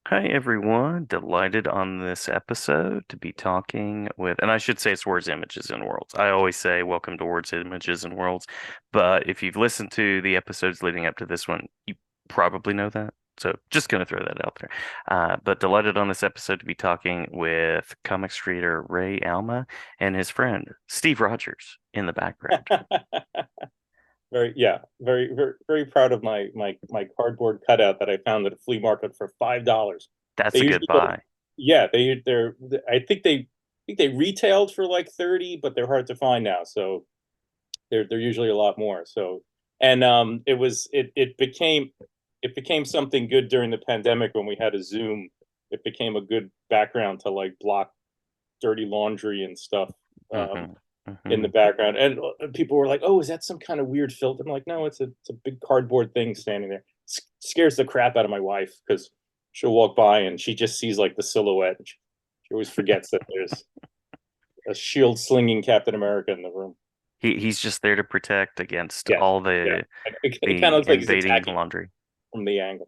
Hi everyone, delighted on this episode to be talking with, and I should say it's Words, Images, and Worlds. I always say welcome to Words, Images, and Worlds, but if you've listened to the episodes leading up to this one, you probably know that. So just going to throw that out there. But delighted on this episode to be talking with comics creator Ray Alma and his friend Steve Rogers in the background. Very, yeah, very proud of my cardboard cutout that I found at a flea market for $5. They That's a good usually go, buy. yeah, I think they retailed for like 30, but they're hard to find now. So they're usually a lot more. So and it became something good during the pandemic when we had a Zoom. It became a good background to like block dirty laundry and stuff. Hmm. In the Hmm. background, and people were like, "Oh, is that some kind of weird filter?" I'm like, "No, it's a big cardboard thing standing there." Scares the crap out of my wife because she'll walk by and she just sees like the silhouette. And she always forgets that there's a shield slinging Captain America in the room. He's just there to protect against Yeah, all yeah. It kind of the looks like he's invading attacking laundry. from the angle.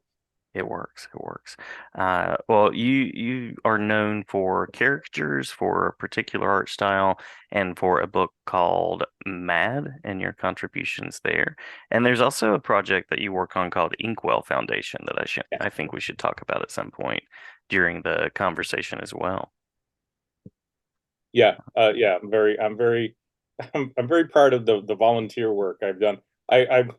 It works. It works. Well, you are known for caricatures, for a particular art style, and for a book called Mad, and your contributions there. And there's also a project that you work on called Inkwell Foundation that Yeah, I think we should talk about at some point during the conversation as well. yeah. I'm very proud of the volunteer work I've done. I've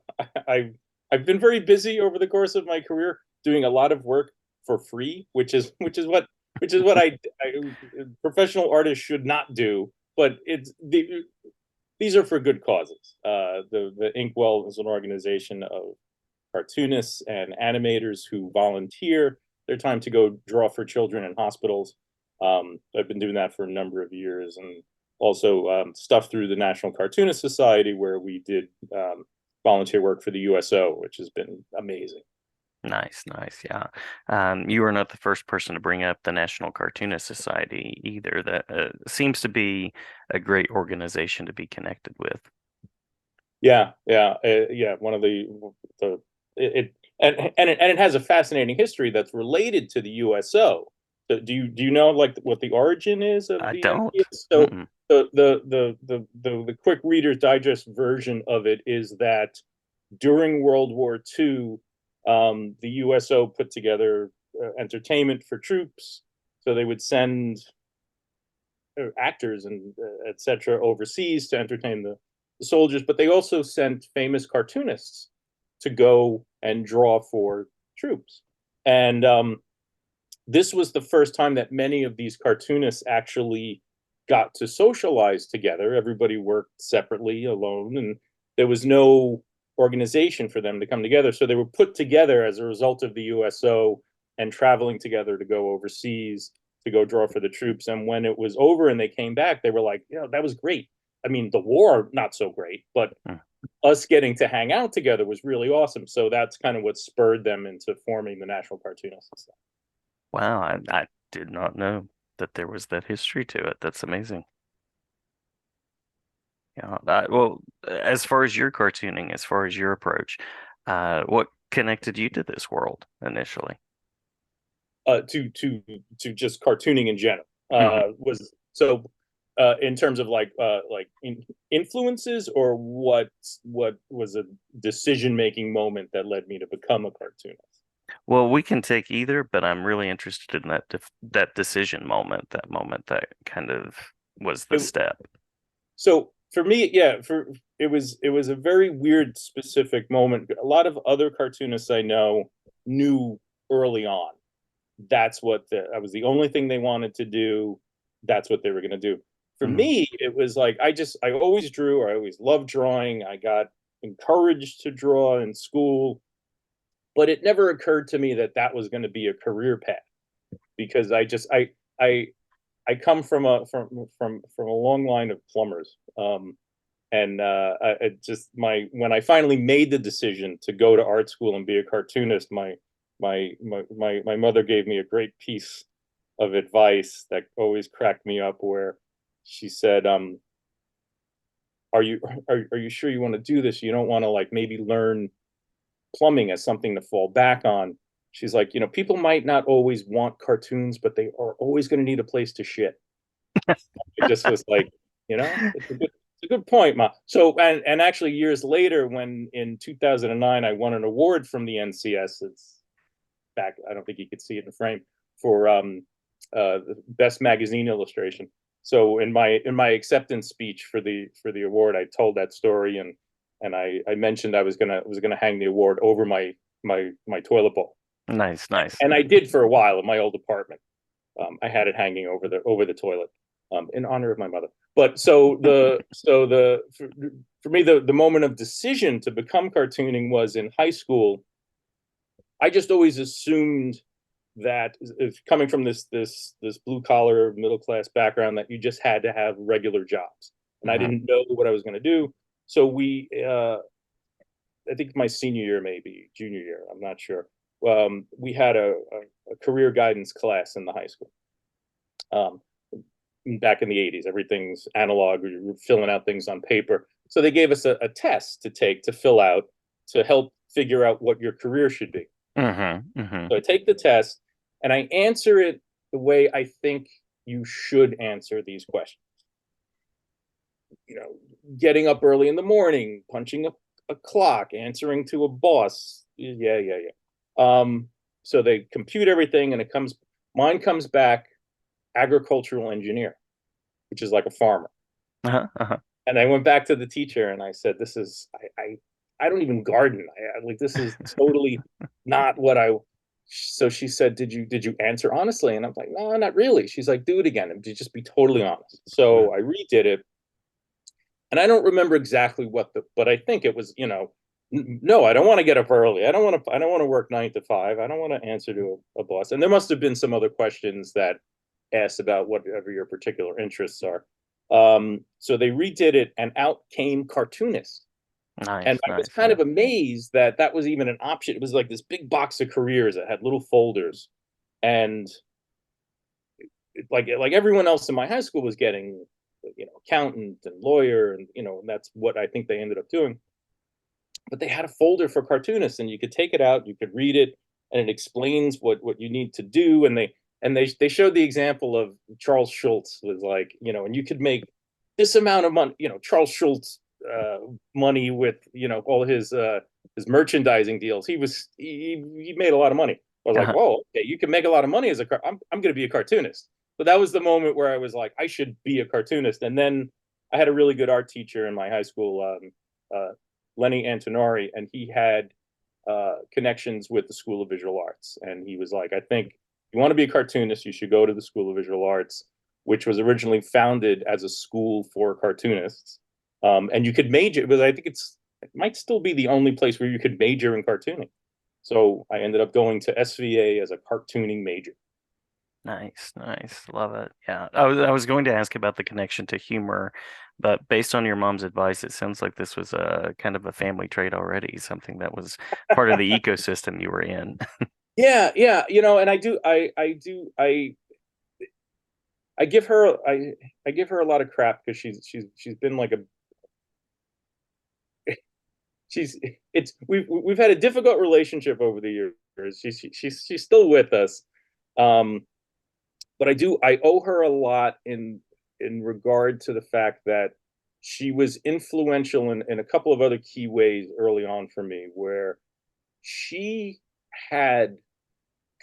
I've been very busy over the course of my career doing a lot of work for free, which is what I professional artists should not do. But these are for good causes. The Inkwell is an organization of cartoonists and animators who volunteer their time to go draw for children in hospitals. I've been doing that for a number of years, and also stuff through the National Cartoonist Society, where we did volunteer work for the USO, which has been amazing. Nice, nice, yeah. You are not the first person to bring up the National Cartoonist Society either. That seems to be a great organization to be connected with. Yeah. One of the it and it has a fascinating history that's related to the USO. So do you know like what the origin is of I the don't. idea? So Mm-mm. the quick Reader's Digest version of it is that during World War II, the USO put together entertainment for troops. So they would send actors and etc. overseas to entertain the soldiers, but they also sent famous cartoonists to go and draw for troops. And this was the first time that many of these cartoonists actually got to socialize together. Everybody worked separately, alone, and there was no organization for them to come together. So they were put together as a result of the USO and traveling together to go overseas to go draw for the troops. And when it was over and they came back, they were like, "Yeah, that was great. I mean, the war, not so great, but Mm. us getting to hang out together was really awesome." So that's kind of what spurred them into forming the National Cartoonists. Wow, I did not know that there was that history to it. That's amazing. Yeah. Well, as far as your cartooning, as far as your approach, what connected you to this world initially? To just cartooning in general. Hmm. Was so in terms of influences, or what was a decision making moment that led me to become a cartoonist. Well, we can take either, but I'm really interested in that decision moment, that moment that kind of was the It, step. so for me, yeah, for it was a very weird specific moment. A lot of other cartoonists I know knew early on that's what I was the only thing they wanted to do. That's what they were going to do. For Hmm. me, it was like I always drew. I always loved drawing. I got encouraged to draw in school, but it never occurred to me that that was going to be a career path because I I come from a long line of plumbers. And I just my when I finally made the decision to go to art school and be a cartoonist, my mother gave me a great piece of advice that always cracked me up. Where she said, "Are you sure you want to do this? You don't want to like maybe learn plumbing as something to fall back on. she's like, people might not always want cartoons, but they are always going to need a place to shit. It just was like, it's a good point, Ma. So, and actually years later, when in 2009 I won an award from the NCS, it's back. I don't think you could see it in frame for the best magazine illustration. So in my acceptance speech for the award, I told that story, and I mentioned I was gonna hang the award over my toilet bowl, Nice, nice. and I did for a while in my old apartment. I had it hanging over the toilet, in honor of my mother. But for me, the moment of decision to become cartooning was in high school. I just always assumed that, coming from this blue collar middle class background, that you just had to have regular jobs, and I Mhm. didn't know what I was going to do. So I think my senior year, maybe junior year, I'm not sure. We had a career guidance class in the high school. Um, Back in the 80s, everything's analog. We were filling out things on paper. So they gave us a test to take, to fill out, to help figure out what your career should be. Mhm. Mhm. So I take the test and I answer it the way I think you should answer these questions. You know, Getting up early in the morning, punching a clock, answering to a boss. Yeah, yeah, yeah. So they compute everything, and mine comes back agricultural engineer, which is like a farmer. Uh-huh. Uh-huh. And I went back to the teacher and I said, "This is I don't even garden. Like, this is totally not what I." So she said, "Did you answer honestly?" And I'm like, "No, not really." She's like, "Do it again and just be totally honest." So I redid it, and I don't remember exactly but I think it was, no, I don't want to get up early. I don't want to work 9 to 5. I don't want to answer to a boss. And there must have been some other questions that asked about whatever your particular interests are. So they redid it, and out came Cartoonist. And Nice, I was nice. kind Yeah. of amazed that that was even an option. It was like this big box of careers that had little folders, and like everyone else in my high school was getting, accountant and lawyer, and that's what I think they ended up doing. But they had a folder for cartoonists, and you could take it out, you could read it, and it explains what you need to do. And they showed the example of Charles Schultz was like, and you could make this amount of money, Charles Schultz, money with, all his merchandising deals. He made a lot of money. I was like, Uh-huh. whoa, okay, you can make a lot of money as I'm going to be a cartoonist. So that was the moment where I was like, I should be a cartoonist. And then I had a really good art teacher in my high school, Lenny Antonori, and he had connections with the School of Visual Arts. And he was like, "I think if you want to be a cartoonist, you should go to the School of Visual Arts, which was originally founded as a school for cartoonists. And you could major, but I think it might still be the only place where you could major in cartooning." So I ended up going to SVA as a cartooning major. Nice, nice. Love it. Yeah. I was going to ask about the connection to humor, but based on your mom's advice, it sounds like this was a kind of a family trait already, something that was part of the ecosystem you were in. Yeah, yeah, and I give her I give her a lot of crap because she's been like a she's it's we've had a difficult relationship over the years. She's still with us, um, but I owe her a lot in regard to the fact that she was influential in a couple of other key ways early on for me, where she had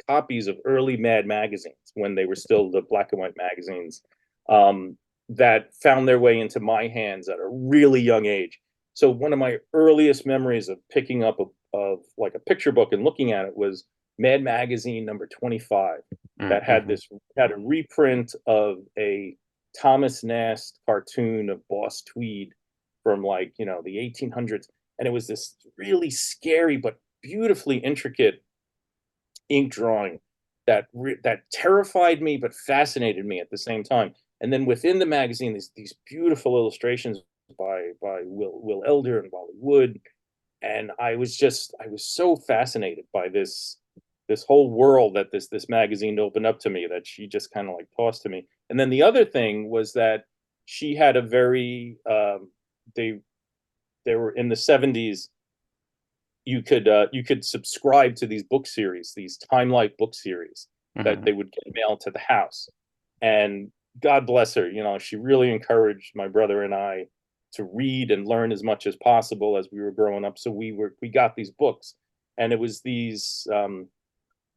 copies of early Mad magazines when they were still the black and white magazines, that found their way into my hands at a really young age. So one of my earliest memories of picking up of like a picture book and looking at it was Mad Magazine number 25, that Mm-hmm. had a reprint of a Thomas Nast cartoon of Boss Tweed from, like, the 1800s, and it was this really scary but beautifully intricate ink drawing that terrified me but fascinated me at the same time. And then within the magazine, these beautiful illustrations by Will Elder and Wally Wood, and I was so fascinated by this whole world that this magazine opened up to me, that she just kind of like tossed to me. And then the other thing was that she had a very they they were in the 70s. you could subscribe to these book series, these Time Life book series that Hmm. they would get mailed to the house. And God bless her, she really encouraged my brother and I to read and learn as much as possible as we were growing up. So we got these books, and it was these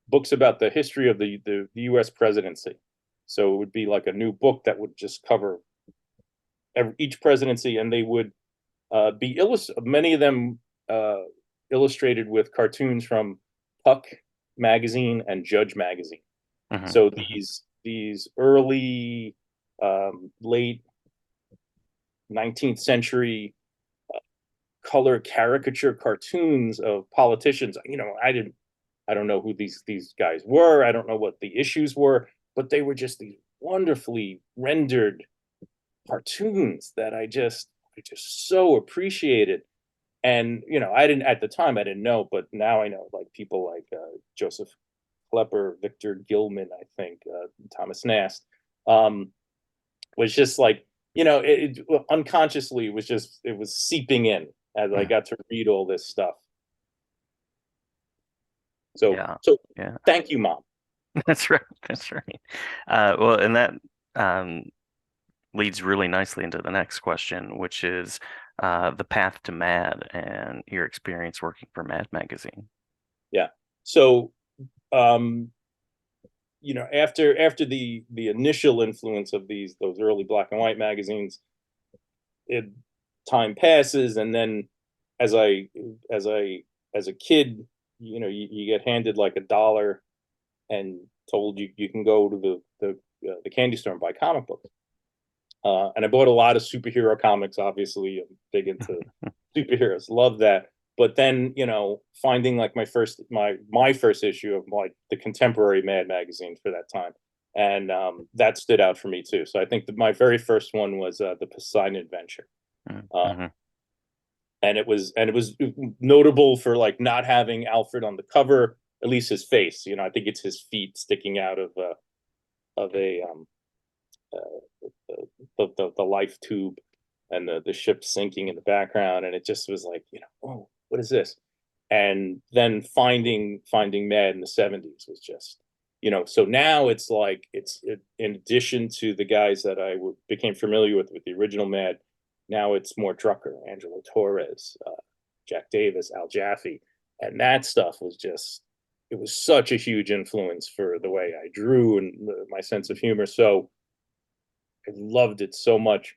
books about the history of the U.S. presidency. So it would be like a new book that would just cover each presidency, and they would be many of them uh, illustrated with cartoons from Puck magazine and Judge magazine. Hmm. So Hmm. these early late 19th century color caricature cartoons of politicians. I don't know who these guys were. I don't know what the issues were, but they were just these wonderfully rendered cartoons that I just so appreciated. And I didn't at the time, I didn't know, but now I know, like people like Joseph Klepper, Victor Gilman, I think Thomas Nast, um, was just like, unconsciously it was seeping in as I got to read all this stuff. So Yeah. so Yeah. thank you, Mom. That's right. That's right. Well, and that um, leads really nicely into the next question, which is the path to Mad and your experience working for Mad Magazine. Yeah. So um, after the initial influence of those early black and white magazines, it time passes, and then as I as I as a kid, you get handed like $1 and told you can go to the candy store and buy comic books. And I bought a lot of superhero comics. Obviously, I'm big into superheroes. Love that. But then, finding like my first issue of like the contemporary Mad magazine for that time, and that stood out for me too. So I think that my very first one was the Poseidon Adventure, uh, Mm-hmm. and it was notable for like not having Alfred on the cover, at least his face. I think it's his feet sticking out of a the life tube, and the ship sinking in the background, and it just was like, oh, what is this? And then finding Mad in the '70s was just, so now it's like in addition to the guys that became familiar with the original Mad, now it's more Drucker, Angelo Torres, Jack Davis, Al Jaffe, and that stuff was just, it was such a huge influence for the way I drew and my sense of humor. So I loved it so much.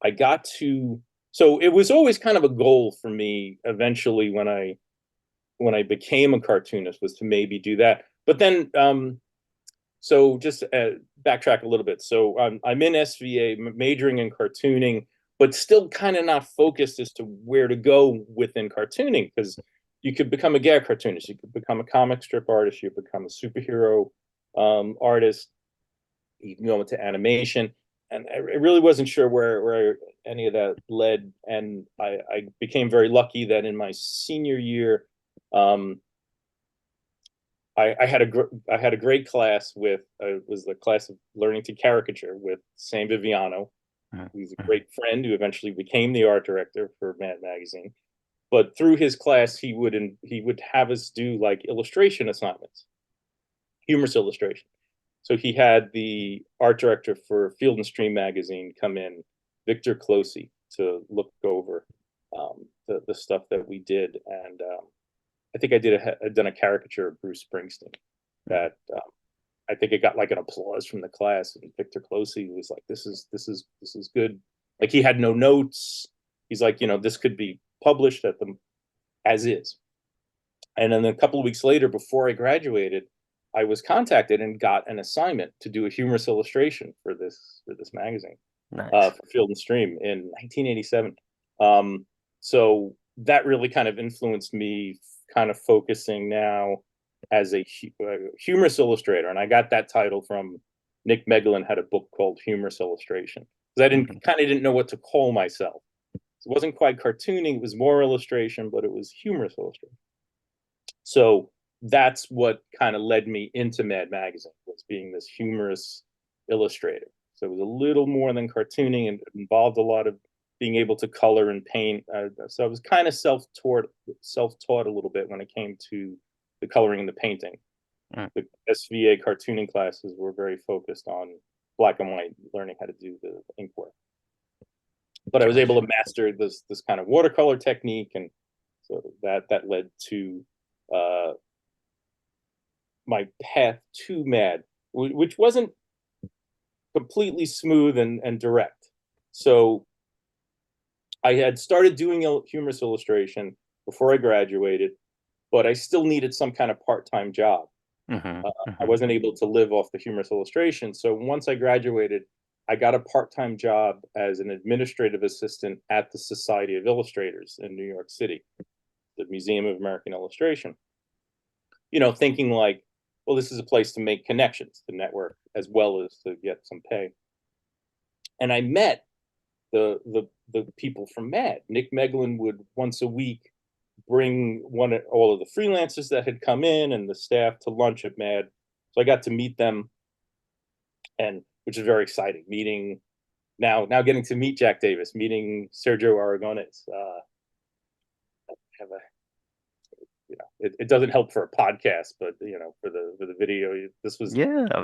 I got to so it was always kind of a goal for me eventually when I became a cartoonist, was to maybe do that. But then so just backtrack a little bit. So I'm in SVA, majoring in cartooning, but still kind of not focused as to where to go within cartooning, because you could become a gag cartoonist, you could become a comic strip artist, you could become a superhero artist, you can go into animation, and I really wasn't sure where any of that led. And I became very lucky that in my senior year, um, I had a great class with it was the class of learning to caricature with Sam Viviano, who's a Mm-hmm. great friend who eventually became the art director for Mad Magazine. But through his class, he would have us do like illustration assignments, humorous illustration. So he had the art director for Field and Stream magazine come in, Victor Closey, to look over the stuff that we did. And I think I'd done a caricature of Bruce Springsteen that I think it got like an applause from the class. And Victor Closey was like, "This is good." Like he had no notes. He's like, this could be published at the as is. And then a couple of weeks later, before I graduated, I was contacted and got an assignment to do a humorous illustration for this magazine, Nice. for Field and Stream in 1987. So that really kind of influenced me, kind of focusing now as a humorous illustrator. And I got that title from Nick Meglin, had a book called Humorous Illustration, because I Hmm. didn't know what to call myself. It wasn't quite cartooning; it was more illustration, but it was humorous illustration. So that's what kind of led me into Mad Magazine, was being this humorous illustrator. So it was a little more than cartooning, and it involved a lot of being able to color and paint. So I was kind of self-taught a little bit when it came to the coloring and the painting. Mm. The SVA cartooning classes were very focused on black and white, learning how to do the ink work. But I was able to Gotcha. master this kind of watercolor technique, and so that led to uh, my path to Mad, which wasn't completely smooth and direct. So I had started doing humorous illustration before I graduated, but I still needed some kind of part-time job. Hmm. I Hmm. wasn't able to live off the humorous illustration. So once I graduated, I got a part-time job as an administrative assistant at the Society of Illustrators in New York City, the Museum of American Illustration. Thinking like, well, this is a place to make connections, to network, as well as to get some pay. And I met the people from Mad. Nick Meglin would once a week bring all of the freelancers that had come in and the staff to lunch at Mad. So I got to meet them, and which is very exciting. Meeting now getting to meet Jack Davis, meeting Sergio Aragones. Have a it doesn't help for a podcast, but for the video, Yeah,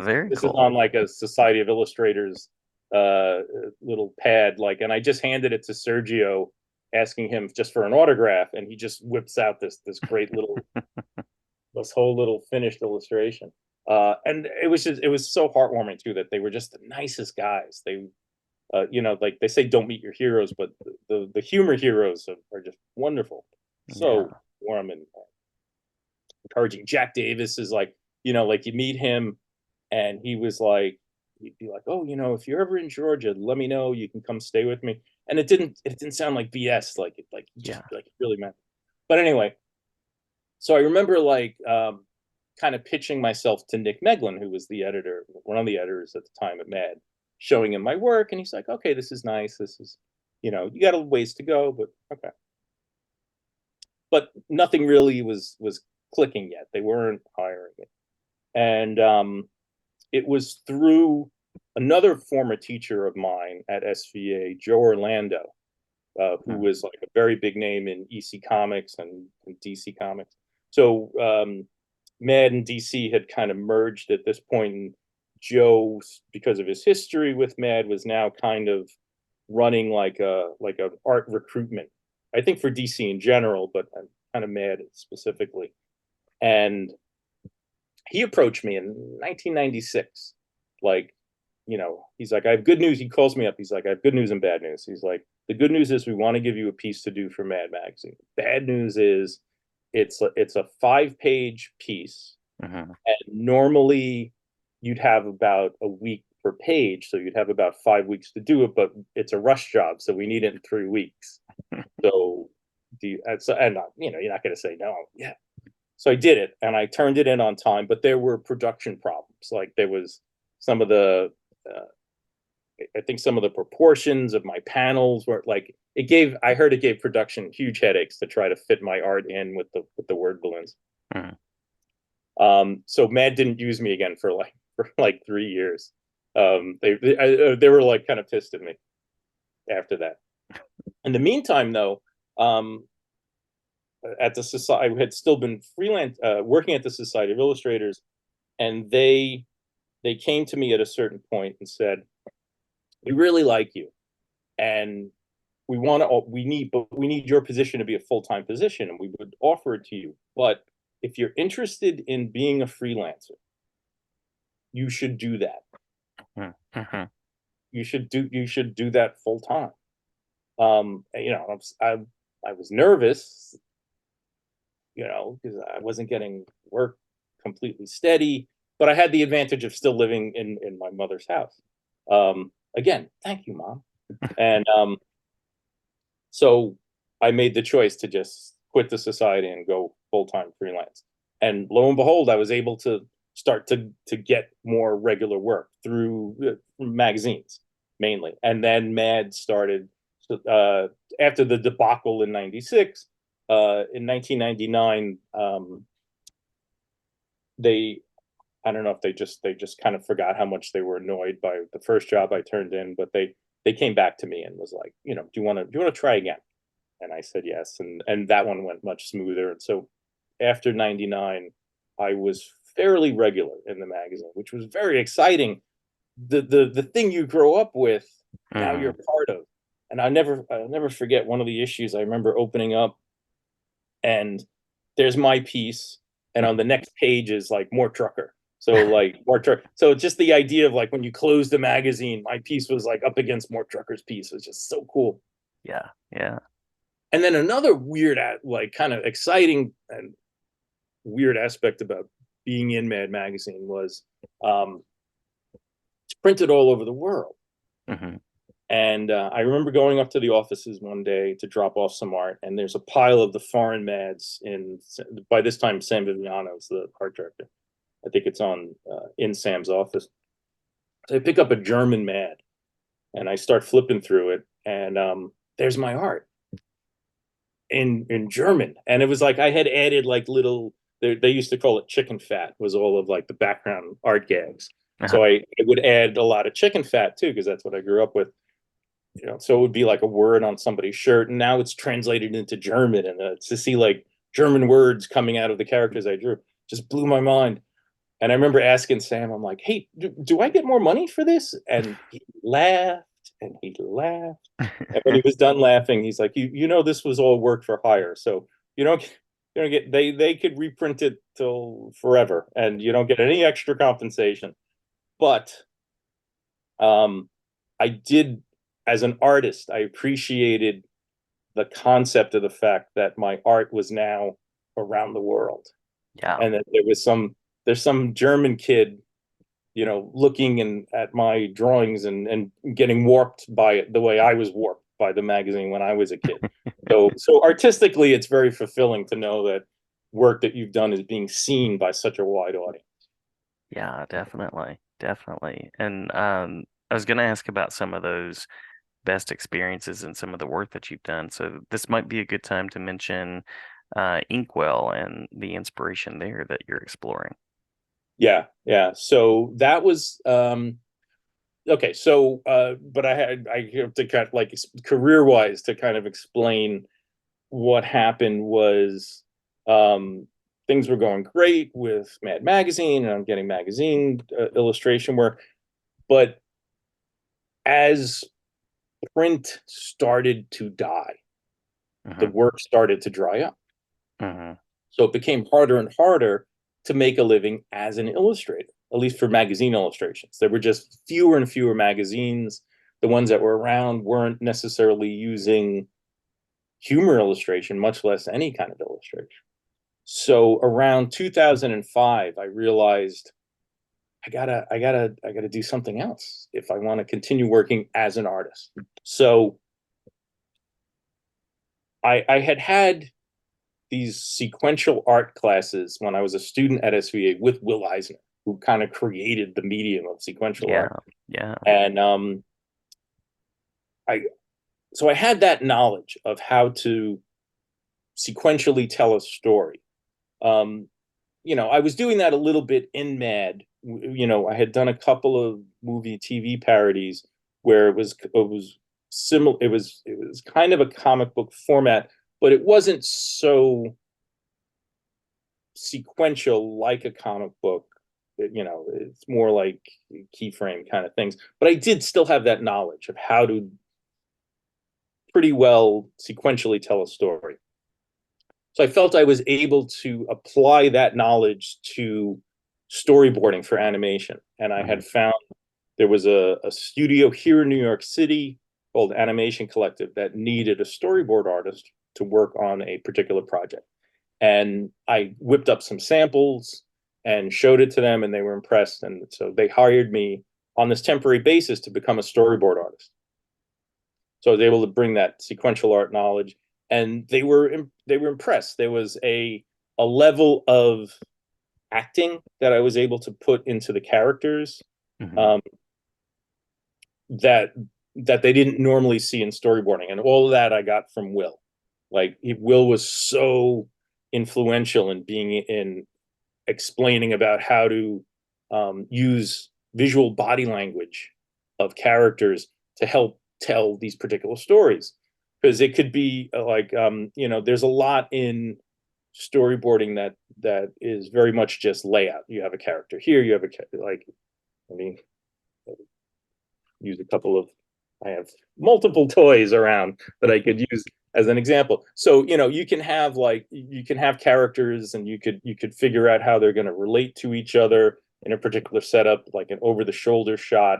very this is cool. on like a Society of Illustrators uh little pad, like, and I just handed it to Sergio, asking him just for an autograph, and he just whips out this great little this whole little finished illustration. And it was so heartwarming too, that they were just the nicest guys. They like they say, don't meet your heroes, but the humor heroes are just wonderful, so Yeah. warm and encouraging. Jack Davis is like, like you meet him, and he was like, he'd be like, oh, if you're ever in Georgia, let me know. You can come stay with me. And it didn't sound like BS, like just Yeah. like really meant. But anyway, so I remember like kind of pitching myself to Nick Meglin, who was the editor, one of the editors at the time at Mad, showing him my work, and he's like, okay, this is nice. This is, you got a ways to go, but okay. But nothing really was clicking yet. They weren't hiring it. And it was through another former teacher of mine at SVA, Joe Orlando, who Mm. was like a very big name in EC Comics and DC Comics. So Mad and DC had kind of merged at this point, and Joe, because of his history with Mad, was now kind of running like a art recruitment. I think for DC in general, but kind of Mad specifically. And he approached me in 1996, like, he's like, I have good news. He calls me up. He's like, I have good news and bad news. He's like, the good news is we want to give you a piece to do for Mad Magazine. Bad news is it's a 5-page piece, Hmm. and normally you'd have about a week per page, so you'd have about 5 weeks to do it, but it's a rush job, so we need it in 3 weeks. So do you, and you're not going to say no. Yeah. So I did it, and I turned it in on time, but there were production problems. Like there was some of the, uh, I think some of the proportions of my panels were like, I heard it gave production huge headaches to try to fit my art in with the word balloons. Hmm. So Mad didn't use me again for like 3 years. They were like kind of pissed at me after that. In the meantime, though, at the society, I had still been freelance, working at the Society of Illustrators, and they came to me at a certain point and said, "We really like you, and we need your position to be a full-time position, and we would offer it to you. But if you're interested in being a freelancer, you should do that. Hmm. You should do that full time." I was nervous, because I wasn't getting work completely steady, but I had the advantage of still living in my mother's house. Again, thank you, Mom. And so I made the choice to just quit the society and go full time freelance. And lo and behold, I was able to start to get more regular work through magazines mainly. And then Mad started uh, after the debacle in '96. In 1999, they I don't know if they just kind of forgot how much they were annoyed by the first job I turned in, but they came back to me and was like, do you want to try again? And I said yes, and that one went much smoother. And so after '99, I was fairly regular in the magazine, which was very exciting. The thing you grow up with, now you're Hmm. part of. And I'll never forget one of the issues. I remember opening up, and there's my piece, and on the next page is like more trucker. So like more truck. So just the idea of like when you close the magazine, my piece was like up against more truckers' piece. It was just so cool. Yeah, yeah. And then another weird, like kind of exciting and weird aspect about being in Mad Magazine was um, it's printed all over the world. Hmm. And I remember going up to the offices one day to drop off some art, and there's a pile of the foreign Mads in. By this time, Sam Viviano's the art director. I think it's on in Sam's office. So I pick up a German Mad, and I start flipping through it, and there's my art in German, and it was like I had added like little. They used to call it chicken fat. Was all of like the background art gags. Uh-huh. So I would add a lot of chicken fat too, because that's what I grew up with. So it would be like a word on somebody's shirt, and now it's translated into German, and to see like German words coming out of the characters I drew just blew my mind. And I remember asking Sam, I'm like, "Hey, do I get more money for this?" And he laughed and he laughed, and when he was done laughing, he's like, "You know, this was all work for hire, so you don't." You don't get they could reprint it till forever, and you don't get any extra compensation. But um, I did, as an artist, I appreciated the concept of the fact that my art was now around the world, Yeah. and that there's some German kid, looking at my drawings and getting warped by it the way I was warped by the magazine when I was a kid. So artistically, it's very fulfilling to know that work that you've done is being seen by such a wide audience. Yeah, definitely. Definitely. And I was gonna ask about some of those best experiences and some of the work that you've done. So this might be a good time to mention Inkwell and the inspiration there that you're exploring. Yeah, yeah. So that was okay. So, but I have to kind of like career wise to kind of explain what happened was um, things were going great with Mad Magazine, and I'm getting magazine illustration work. But as print started to die, the Hmm. work started to dry up. Hmm. So it became harder and harder to make a living as an illustrator, at least for magazine illustrations. There were just fewer and fewer magazines. The ones that were around weren't necessarily using humor illustration, much less any kind of illustration. So around 2005, I realized I gotta do something else if I want to continue working as an artist. So I had these sequential art classes when I was a student at SVA with Will Eisner, who kind of created the medium of sequential Yeah. art. Yeah. And I so I had that knowledge of how to sequentially tell a story. Um, I was doing that a little bit in Mad. I had done a couple of movie TV parodies where it was similar. It was kind of a comic book format, but it wasn't so sequential like a comic book. It's more like keyframe kind of things. But I did still have that knowledge of how to pretty well sequentially tell a story. So I felt I was able to apply that knowledge to storyboarding for animation. And I Hmm. had found there was a studio here in New York City called Animation Collective that needed a storyboard artist to work on a particular project. And I whipped up some samples and showed it to them, and they were impressed. And so they hired me on this temporary basis to become a storyboard artist. So I was able to bring that sequential art knowledge, and they were impressed. There was a level of acting that I was able to put into the characters Hmm. um, that that they didn't normally see in storyboarding, and all of that I got from Will. Like Will was so influential in being in explaining about how to use visual body language of characters to help tell these particular stories, because it could be there's a lot in storyboarding that is very much just layout. You have a character here, you have I mean, use a couple of I have multiple toys around that I could use as an example. So, you can have characters, and you could figure out how they're going to relate to each other in a particular setup, like an over the shoulder shot,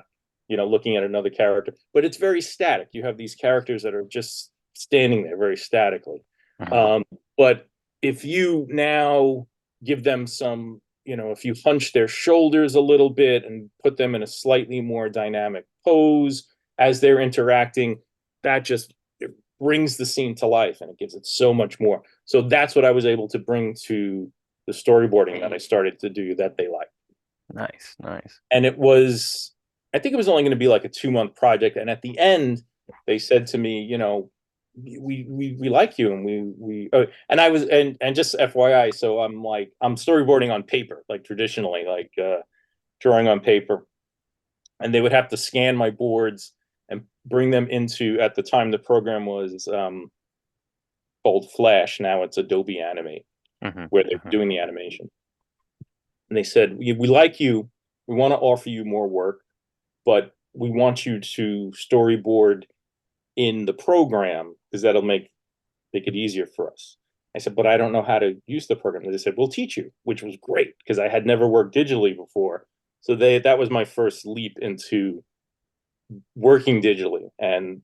looking at another character. But it's very static. You have these characters that are just standing there very statically. Mhm. Um, but if you now give them if you hunch their shoulders a little bit and put them in a slightly more dynamic pose as they're interacting, that just it brings the scene to life, and it gives it so much more. So that's what I was able to bring to the storyboarding that I started to do that they like. Nice, nice. And I think it was only going to be like a 2-month project. And at the end, they said to me, we like you, and and I was, and just FYI, so I'm storyboarding on paper, like traditionally, like drawing on paper, and they would have to scan my boards and bring them into, at the time the program was called Flash, now it's Adobe Animate, Hmm. where they're Hmm. doing the animation. And they said, we like you, we want to offer you more work, but we want you to storyboard in the program, because that'll make it easier for us. I said, but I don't know how to use the program. And they said, we'll teach you, which was great, because I had never worked digitally before. So that was my first leap into working digitally. And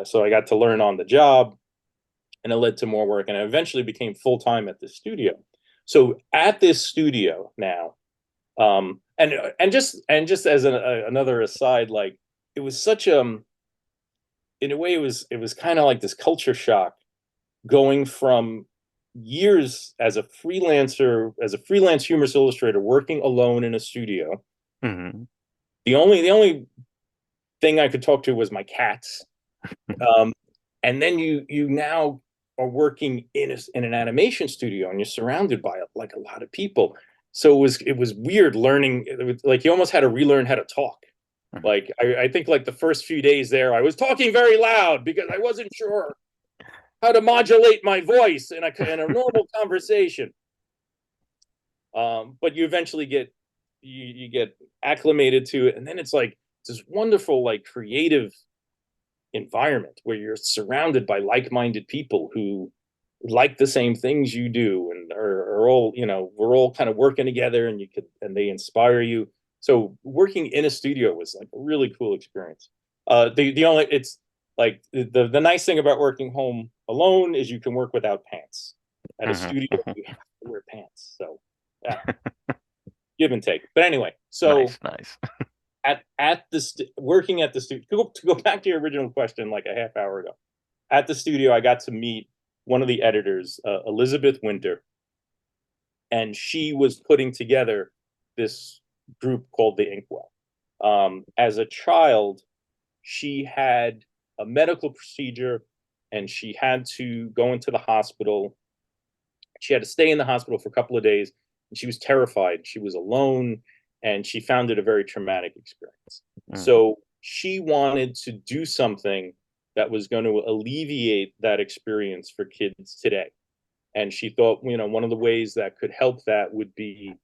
so I got to learn on the job, and it led to more work. And I eventually became full-time at the studio. So at this studio now, and just as another aside, like, it was such in a way, it was kind of like this culture shock, going from years as a freelancer, as a freelance humorous illustrator, working alone in a studio. Hmm. The only thing I could talk to was my cats. Um, and then you now are working in an animation studio, and you're surrounded by like a lot of people. So it was weird learning. It was like you almost had to relearn how to talk. Like I think like the first few days there, I was talking very loud because I wasn't sure how to modulate my voice in a normal conversation. But you eventually get acclimated to it, and then it's like this wonderful, like, creative environment where you're surrounded by like-minded people who like the same things you do, and are all, we're all kind of working together, and they inspire you. So working in a studio was like a really cool experience. The only it's like the nice thing about working home alone is you can work without pants. At a Hmm. studio, Hmm. you have to wear pants. So yeah, give and take. But anyway, so Nice, nice. at working at the studio, to go back to your original question, like a half hour ago, at the studio, I got to meet one of the editors, Elizabeth Winter, and she was putting together this group called the Inkwell. As a child, she had a medical procedure, and she had to go into the hospital. She had to stay in the hospital for a couple of days, and she was terrified. She was alone, and she found it a very traumatic experience. Hmm. So she wanted to do something that was going to alleviate that experience for kids today. And she thought, one of the ways that could help that would be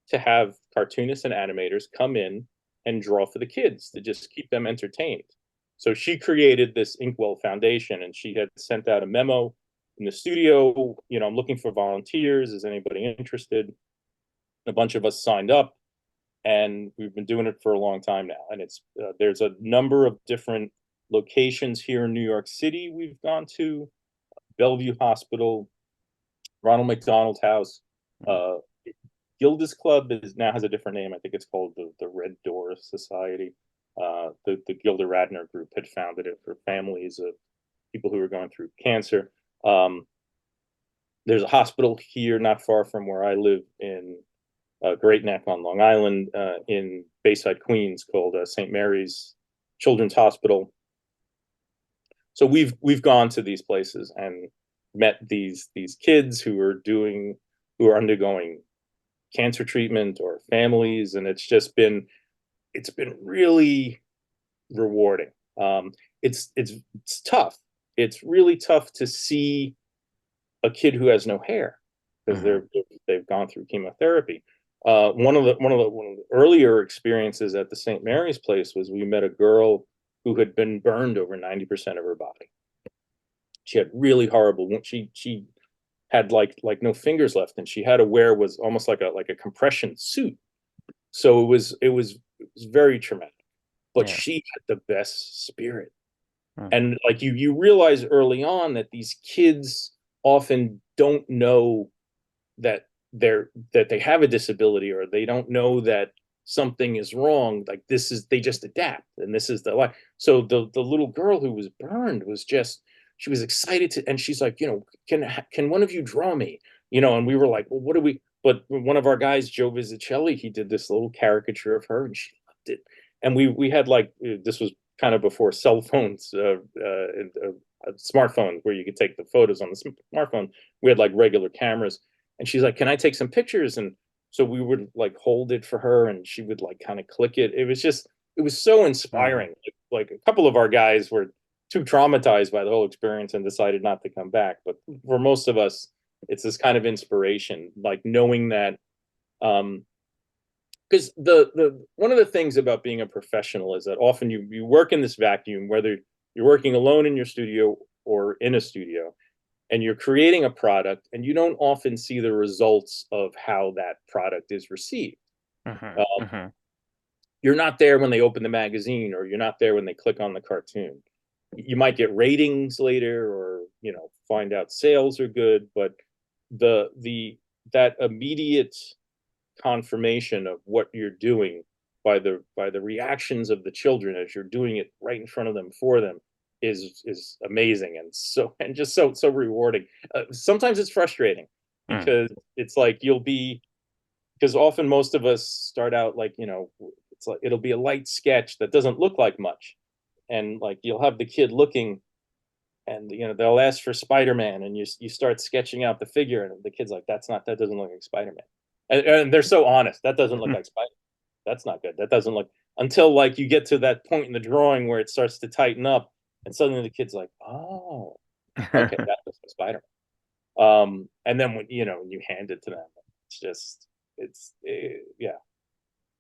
to have cartoonists and animators come in and draw for the kids to just keep them entertained. So she created this Inkwell Foundation, and she had sent out a memo in the studio. I'm looking for volunteers. Is anybody interested? A bunch of us signed up, and we've been doing it for a long time now. And there's a number of different locations here in New York City we've gone to: Bellevue Hospital, Ronald McDonald House. Uh, Gilda's Club now has a different name. I think it's called the Red Door Society. The Gilda Radner group had founded it for families of people who were going through cancer. Um, there's a hospital here not far from where I live in Great Neck on Long Island, in Bayside, Queens, called St. Mary's Children's Hospital. So we've gone to these places and met these kids who are undergoing cancer treatment, or families, and it's been really rewarding. it's tough. It's really tough to see a kid who has no hair because Hmm. they've gone through chemotherapy. One of the earlier experiences at the St. Mary's place was we met a girl who had been burned over 90% of her body. She had really horrible. She had like no fingers left, and she had to wear was almost like a compression suit. So it was very traumatic. But Yeah. she had the best spirit, Hmm. and like you realize early on that these kids often don't know that they have a disability, or they don't know that something is wrong. Like this is they just adapt, and this is the life. So the little girl who was burned was just she was excited to, and she's like, can one of you draw me? And we were like, well, what do we? But one of our guys, Joe Vizzicelli, he did this little caricature of her, and she loved it. And we had like this was kind of before cell phones, smartphones where you could take the photos on the smartphone. We had like regular cameras, and she's like, can I take some pictures? And so we would like hold it for her, and she would like kind of click it. It was so Hmm. inspiring. Like a couple of our guys were too traumatized by the whole experience and decided not to come back. But for most of us, it's this kind of inspiration, like knowing that, because the one of the things about being a professional is that often you work in this vacuum, whether you're working alone in your studio or in a studio, and you're creating a product, and you don't often see the results of how that product is received. Hmm. Uh, Hmm. you're not there when they open the magazine, or you're not there when they click on the cartoon. You might get ratings later, or find out sales are good, but the that immediate confirmation of what you're doing by the reactions of the children as you're doing it right in front of them for them is amazing, and just so rewarding. Sometimes it's frustrating Hmm. because it's like you'll be because often most of us start out like it's like it'll be a light sketch that doesn't look like much, and like you'll have the kid looking, and they'll ask for Spider-Man, and you start sketching out the figure, and the kid's like, that doesn't look like Spider-Man, and they're so honest, that doesn't look like Spider. That's not good. That doesn't look until like you get to that point in the drawing where it starts to tighten up, and suddenly the kid's like, oh, okay, that looks like Spider-Man. And then when you hand it to them, it's just yeah,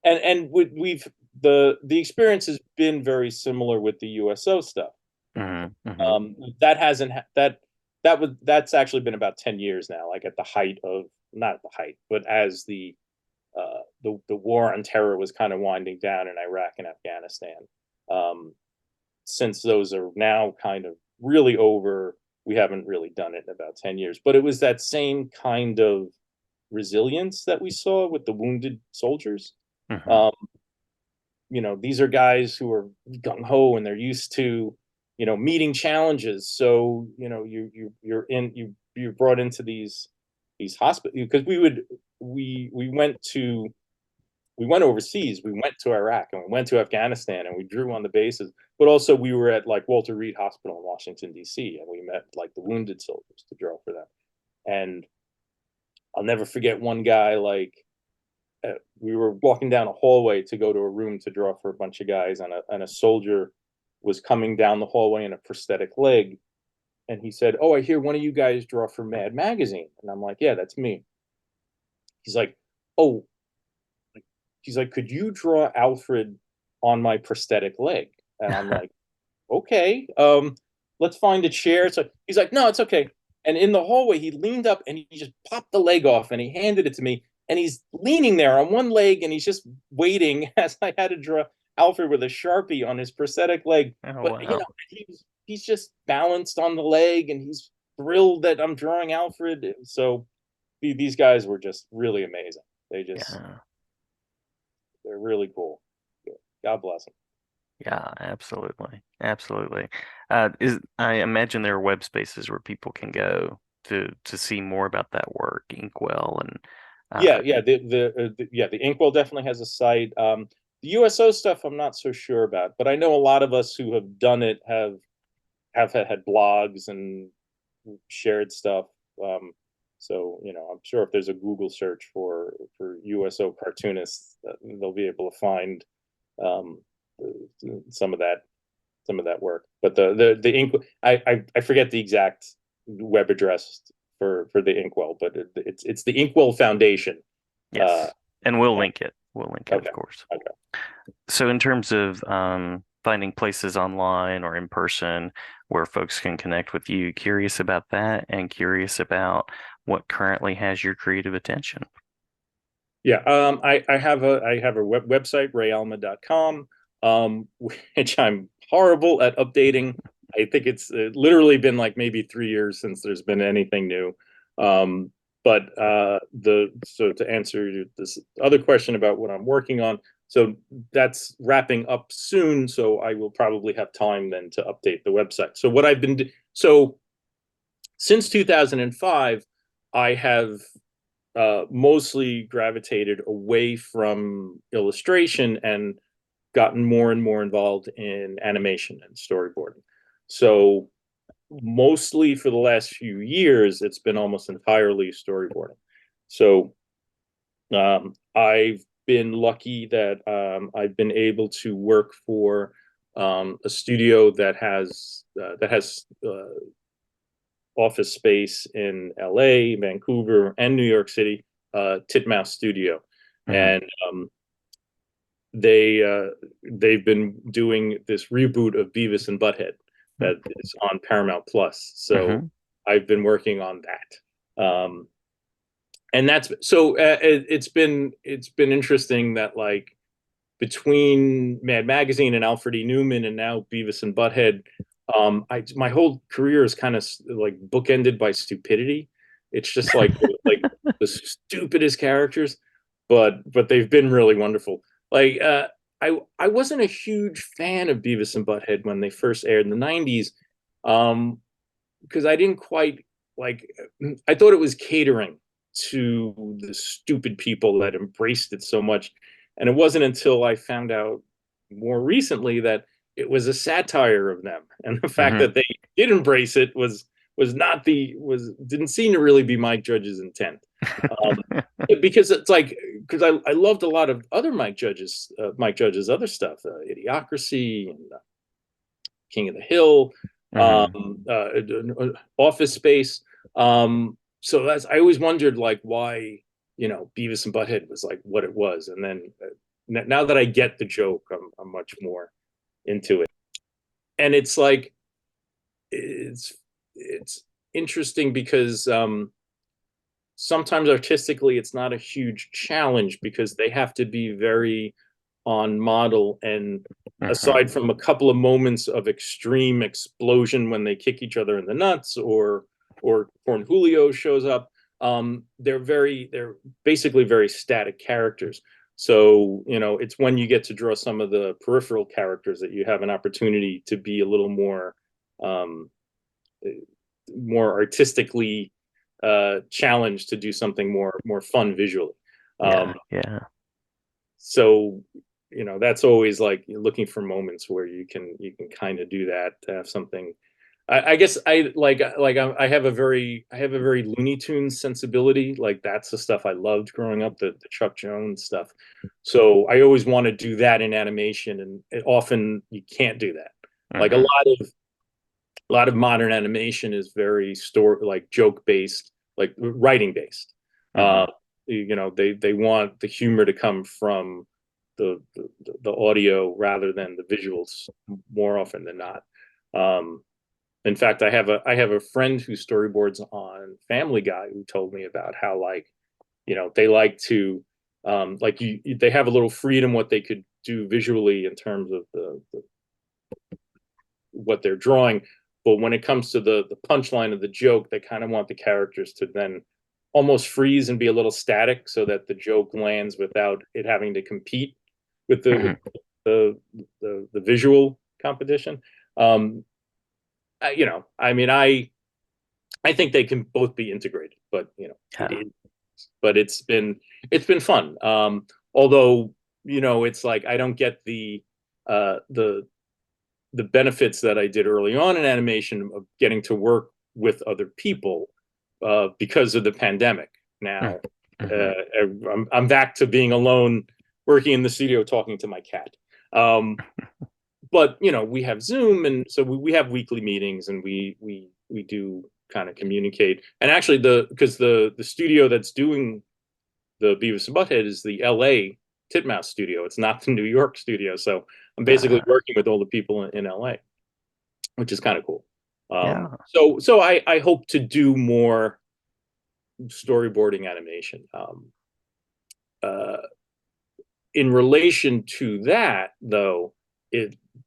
and we've the experience has been very similar with the USO stuff. Hmm. Hmm. That hasn't that's actually been about 10 years now, like at the height of not at the height, but as the war on terror was kind of winding down in Iraq and Afghanistan. Um, since those are now kind of really over, we haven't really done it in about 10 years. But it was that same kind of resilience that we saw with the wounded soldiers. Hmm. Um, these are guys who are gung ho, and they're used to, meeting challenges. So, you're brought into these hospitals because we went overseas. We went to Iraq, and we went to Afghanistan, and we drew on the bases. But also, we were at like Walter Reed Hospital in Washington D.C., and we met like the wounded soldiers to draw for them. And I'll never forget one guy. Like we were walking down a hallway to go to a room to draw for a bunch of guys, and a soldier was coming down the hallway in a prosthetic leg, and he said, "Oh, I hear one of you guys draw for Mad Magazine," and I'm like, "Yeah, that's me." He's like, "Oh, he's like, could you draw Alfred on my prosthetic leg?" And I'm like, okay, let's find a chair. So he's like, no, it's okay. And in the hallway, he leaned up and he just popped the leg off, and he handed it to me. And he's leaning there on one leg, and he's just waiting as I had to draw Alfred with a Sharpie on his prosthetic leg. Oh But wow. he's just balanced on the leg, and he's thrilled that I'm drawing Alfred. So these guys were just really amazing. Yeah. They're really cool. God bless them. Yeah, absolutely. Absolutely. Is I imagine there are web spaces where people can go to see more about that work, Inkwell and Yeah, uh yeah, the Inkwell definitely has a site. The USO stuff I'm not so sure about, but I know a lot of us who have done it have had blogs and shared stuff. So I'm sure if there's a Google search for USO cartoonists, they'll be able to find um, some of that. that work. But the ink, I forget the exact web address for the Inkwell, but it's the Inkwell Foundation. Uh, Yes. And we'll and link it. We'll link it, of okay, course. okay. So in terms of finding places online or in person where folks can connect with you, curious about that and curious about what currently has your creative attention. Yeah, I have a website, rayalma.com, which I'm horrible at updating. I think it's literally been like maybe 3 years since there's been anything new. Um, but the so to answer this other question about what I'm working on, so that's wrapping up soon. So I will probably have time then to update the website. So what I've been so since 2005, I have mostly gravitated away from illustration and gotten more and more involved in animation and storyboarding. So mostly for the last few years, it's been almost entirely storyboarding. So I've been lucky that I've been able to work for a studio that has office space in LA, Vancouver, and New York City, Titmouse Studio, Hmm. and they've been doing this reboot of Beavis and Butthead that is on Paramount Plus. So Hmm. I've been working on that, and that's so it's been interesting that like between Mad Magazine and Alfred E. Newman and now Beavis and Butthead, my whole career is kind of like bookended by stupidity. It's just like the stupidest characters, but they've been really wonderful. Like I wasn't a huge fan of Beavis and Butthead when they first aired in the '90s, because I didn't quite like. I thought it was catering to the stupid people that embraced it so much, and it wasn't until I found out more recently that it was a satire of them, and the fact Hmm. that they did embrace it was not the was didn't seem to really be Mike Judge's intent. Um, because it's like because I loved a lot of other Mike Judge's other stuff, Idiocracy and King of the Hill, Hmm. Office Space. So that's I always wondered like why Beavis and Butthead was like what it was, and then now that I get the joke, I'm much more into it. And it's like it's interesting because sometimes artistically it's not a huge challenge because they have to be very on model, and Hmm. aside from a couple of moments of extreme explosion when they kick each other in the nuts or Corn Julio shows up, they're basically very static characters. So it's when you get to draw some of the peripheral characters that you have an opportunity to be a little um, more artistically challenged to do something more fun visually. Yeah, Um, yeah. so that's always like you're looking for moments where you can kind of do that to have something. I guess I have a very Looney Tunes sensibility. Like that's the stuff I loved growing up, the Chuck Jones stuff. So I always want to do that in animation, and often you can't do that. Like Hmm. a lot of modern animation is very story like joke based, like writing based. Hmm. Uh, they want the humor to come from the audio rather than the visuals more often than not. Um, in fact, I have a friend who storyboards on Family Guy who told me about how like they like to like they have a little freedom what they could do visually in terms of the what they're drawing. But when it comes to the punchline of the joke, they kind of want the characters to then almost freeze and be a little static so that the joke lands without it having to compete with the with Hmm. the visual competition. Um, I mean, I think they can both be integrated, but it Yeah. is. But it's been fun. Although it's like I don't get the benefits that I did early on in animation of getting to work with other people because of the pandemic. Now Hmm. I'm back to being alone, working in the studio, talking to my cat. Um, but we have Zoom, and so we have weekly meetings, and we do kind of communicate. And actually, because the studio that's doing the Beavis and Butthead is the L.A. Titmouse studio. It's not the New York studio. So I'm basically Uh, working with all the people in L.A., which is kind of cool. yeah. So I hope to do more storyboarding animation. Uh, in relation to that, though,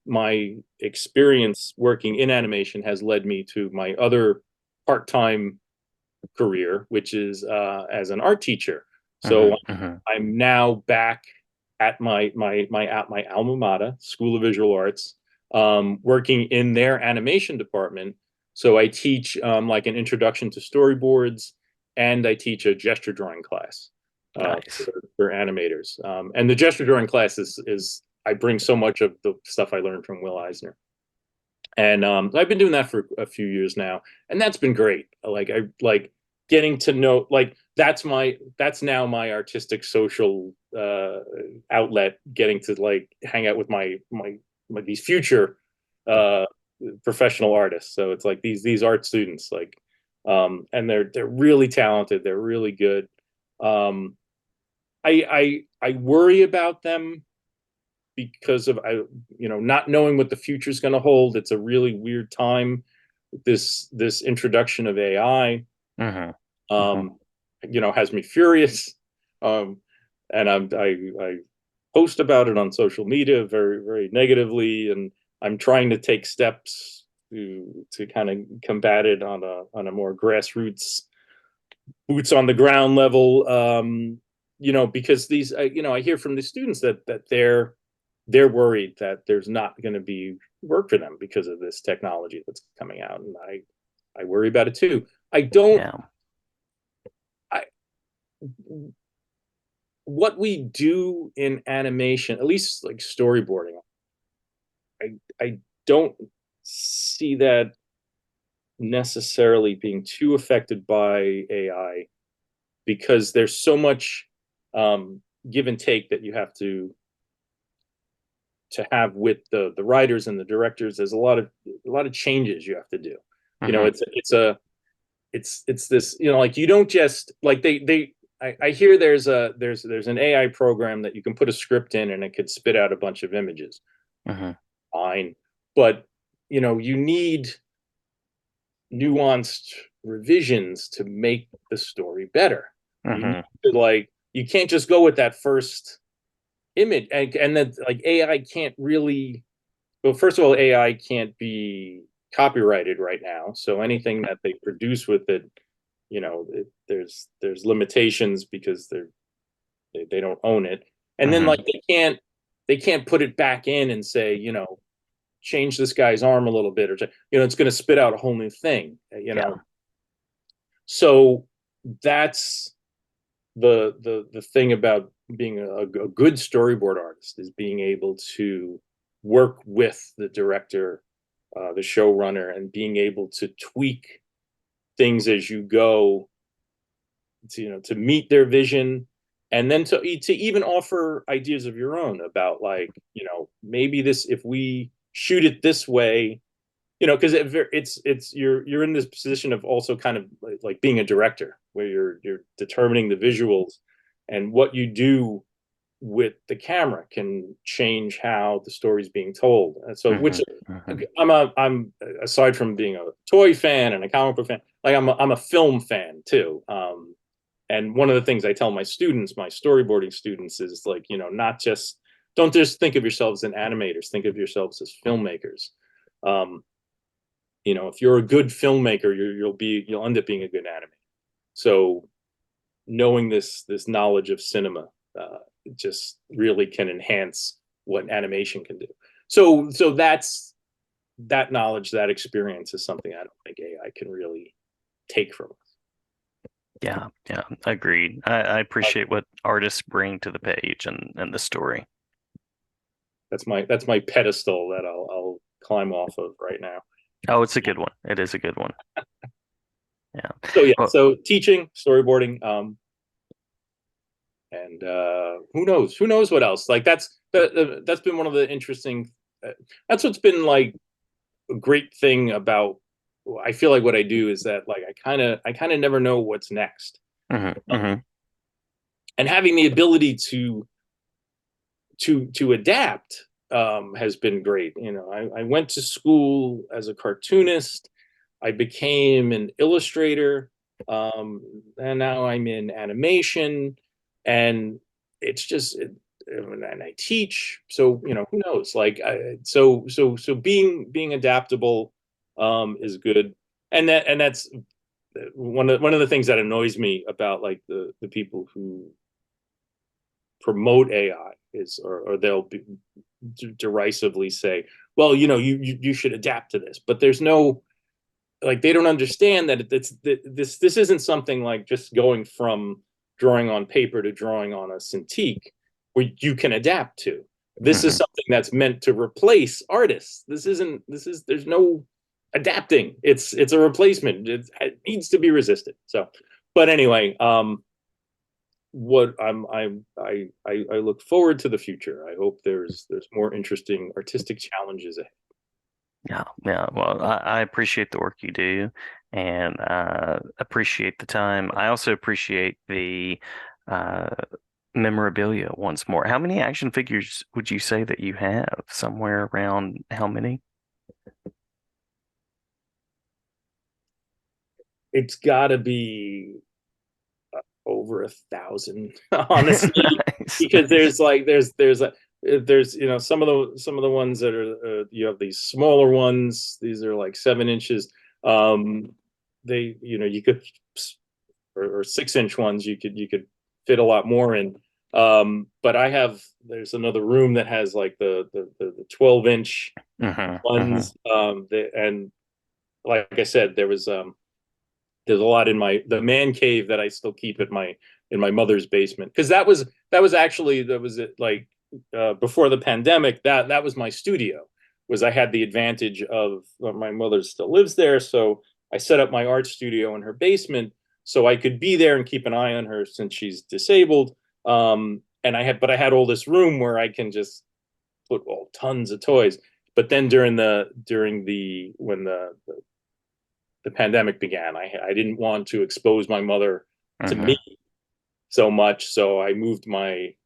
my experience working in animation has led me to my other part-time career, which is as an art teacher. So Hmm. Hmm. I'm now back at my alma mater, School of Visual Arts, working in their animation department. So I teach like an introduction to storyboards, and I teach a gesture drawing class Nice. for animators. And the gesture drawing class is I bring so much of the stuff I learned from Will Eisner. And I've been doing that for a few years now, and that's been great. Like I like getting to know, like that's now my artistic social outlet. Getting to like hang out with my these future uh, professional artists. So it's like these art students, like, and they're really talented. They're really good. Um, I worry about them because of not knowing what the future is going to hold. It's a really weird time. This introduction of AI, Hmm. Hmm. um, has me furious, um, and I post about it on social media very very negatively, and I'm trying to take steps to kind of combat it on a more grassroots, boots on the ground level. Because these, I hear from the students that they're worried that there's not going to be work for them because of this technology that's coming out, and I worry about it too. I don't. Yeah. I What we do in animation, at least like storyboarding, I don't see that necessarily being too affected by AI, because there's so much give and take that you have to have with the writers and the directors. There's a lot of changes you have to do. Hmm. It's this, like, you don't just like I hear there's an AI program that you can put a script in and it could spit out a bunch of images. Hmm. Fine. But you need nuanced revisions to make the story better. You need Hmm. you can't just go with that first image, and that, like, AI can't really. Well, first of all, AI can't be copyrighted right now, so anything that they produce with it, there's limitations because they don't own it. And then, Hmm. like, they can't put it back in and say, change this guy's arm a little bit, or it's going to spit out a whole new thing. Yeah. So that's the thing about being a good storyboard artist, is being able to work with the director, the showrunner, and being able to tweak things as you go to meet their vision, and then to even offer ideas of your own about, like, maybe this, if we shoot it this way, because it's you're in this position of also kind of like being a director, where you're determining the visuals, and what you do with the camera can change how the story's being told. And so, which, Hmm. Hmm. I'm aside from being a toy fan and a comic book fan, like, I'm a film fan too. And one of the things I tell my students, my storyboarding students, is, like, don't just think of yourselves as animators, think of yourselves as filmmakers. Um, if you're a good filmmaker, you'll end up being a good animator. So knowing this knowledge of cinema just really can enhance what animation can do. So that knowledge, that experience, is something I don't think AI can really take from us. Yeah. Yeah. Agreed. I appreciate what artists bring to the page and the story. That's my pedestal that I'll climb off of right now. Oh, it's a good one. It is a good one. Yeah. So yeah, Well, so teaching, storyboarding, and who knows what else. Like, that's been one of the interesting that's what's been like a great thing about. I feel like what I do is that like I kind of never know what's next, Hmm. and having the ability to adapt has been great. I went to school as a cartoonist. I became an illustrator, and now I'm in animation, and it's just, and I teach. So who knows? Like, so being adaptable is good, and that's one of the things that annoys me about like the people who promote AI is, or they'll be derisively say, well, you should adapt to this, but there's no, like, they don't understand that this isn't something like just going from drawing on paper to drawing on a Cintiq where you can adapt to. This is Hmm. something that's meant to replace artists. There's no adapting. It's a replacement. It needs to be resisted. So, but anyway, what I look forward to the future. I hope there's more interesting artistic challenges ahead. Yeah, yeah. Well, I appreciate the work you do, and appreciate the time. I also appreciate the uh, memorabilia once more. How many action figures would you say that you have? Somewhere around how many? It's got to be over 1,000, honestly, Nice. because there's some of the ones that are, you have these smaller ones. These are like 7 inches. Um, they you could, or 6 inch ones, you could fit a lot more in. But there's another room that has like the 12-inch Hmm. Hmm. ones. And like I said, there's a lot in the man cave that I still keep at in my mother's basement, because that was it, like, before the pandemic, that was my studio. Was I had the advantage of, my mother still lives there, so I set up my art studio in her basement so I could be there and keep an eye on her since she's disabled. And I had all this room where I can just put all tons of toys. But then during the when the pandemic began, I didn't want to expose my mother to me Hmm. so much. So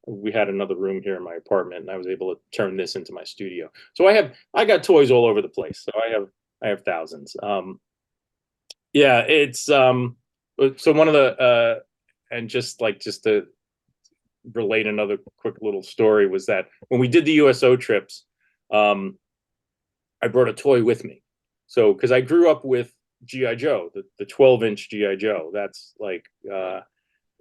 we had another room here in my apartment, and I was able to turn this into my studio. So I got toys all over the place. So I have thousands. Yeah, it's, so one of and just to relate another quick little story, was that when we did the USO trips, um, I brought a toy with me. So, because I grew up with GI Joe, the 12-inch GI Joe. That's like,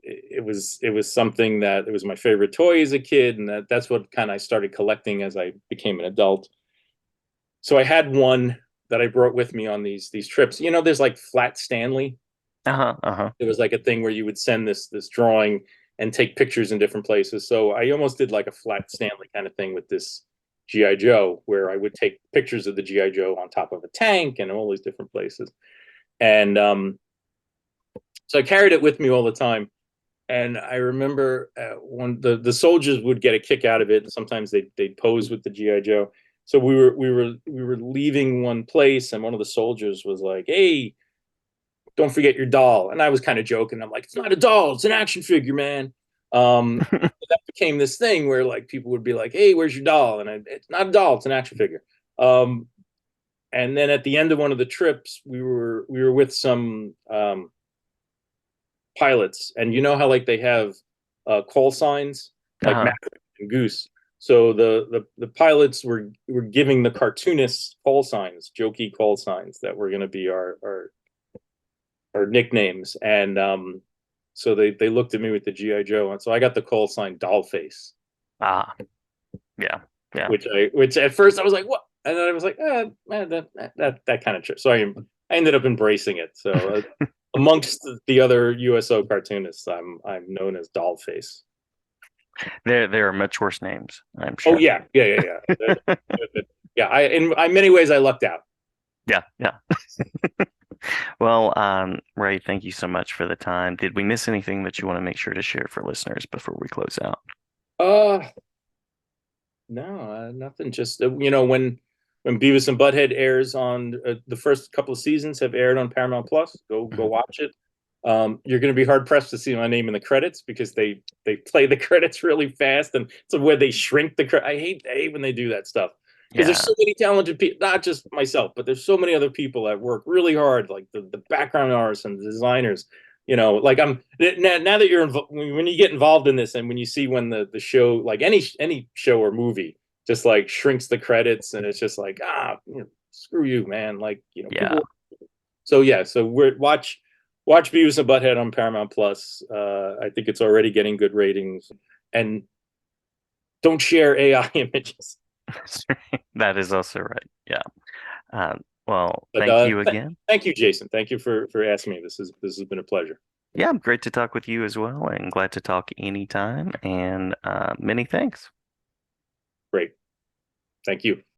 it was something that, it was my favorite toy as a kid, and that's what kind of I started collecting as I became an adult. So I had one that I brought with me on these trips. There's like Flat Stanley. Uh-huh. Uh-huh. It was like a thing where you would send this drawing and take pictures in different places. So I almost did like a Flat Stanley kind of thing with this GI Joe, where I would take pictures of the GI Joe on top of a tank and all these different places. And so I carried it with me all the time. And I remember, when the soldiers would get a kick out of it, and sometimes they'd pose with the GI Joe. So we were leaving one place, and one of the soldiers was like, "Hey, don't forget your doll." And I was kind of joking. I'm like, "It's not a doll, it's an action figure, man." That became this thing where like people would be like, "Hey, where's your doll?" And it's not a doll, it's an action figure. Um, and then at the end of one of the trips, we were with some, pilots, and you know how like they have, call signs like Uh-huh. Maverick and Goose. So the pilots were giving the cartoonists call signs, jokey call signs that were going to be our nicknames. And so they looked at me with the GI Joe, and so I got the call sign Dollface, Ah, yeah. Yeah. which at first I was like, what? And then I was like, man, that kind of trip. So I ended up embracing it. So, amongst the other USO cartoonists, I'm known as Dollface. There are much worse names, I'm Oh sure. yeah, yeah, yeah, yeah. Yeah, in many ways I lucked out. Yeah, yeah. Well, Ray, thank you so much for the time. Did we miss anything that you want to make sure to share for listeners before we close out? Uh No, nothing. Just when Beavis and Butthead airs on the first couple of seasons have aired on Paramount Plus. Go Mhm. watch it. You're going to be hard pressed to see my name in the credits because they play the credits really fast, and it's where they shrink the. I hate when they do that stuff because there's Yeah, so many talented people. Not just myself, but there's so many other people that work really hard, like the background artists and the designers. Like I'm now that when you get involved in this, and when you see when the show, like any show or movie, just like shrinks the credits, and it's just like screw you, man. Like yeah. people. So yeah, so we're watch Beavis and Butthead on Paramount Plus. I think it's already getting good ratings, and don't share AI images. That is also right. Yeah. Well, But thank you again. thank you, Jason. Thank you for asking me. This has been a pleasure. Yeah, great to talk with you as well, and glad to talk anytime. And many thanks. Great. Thank you.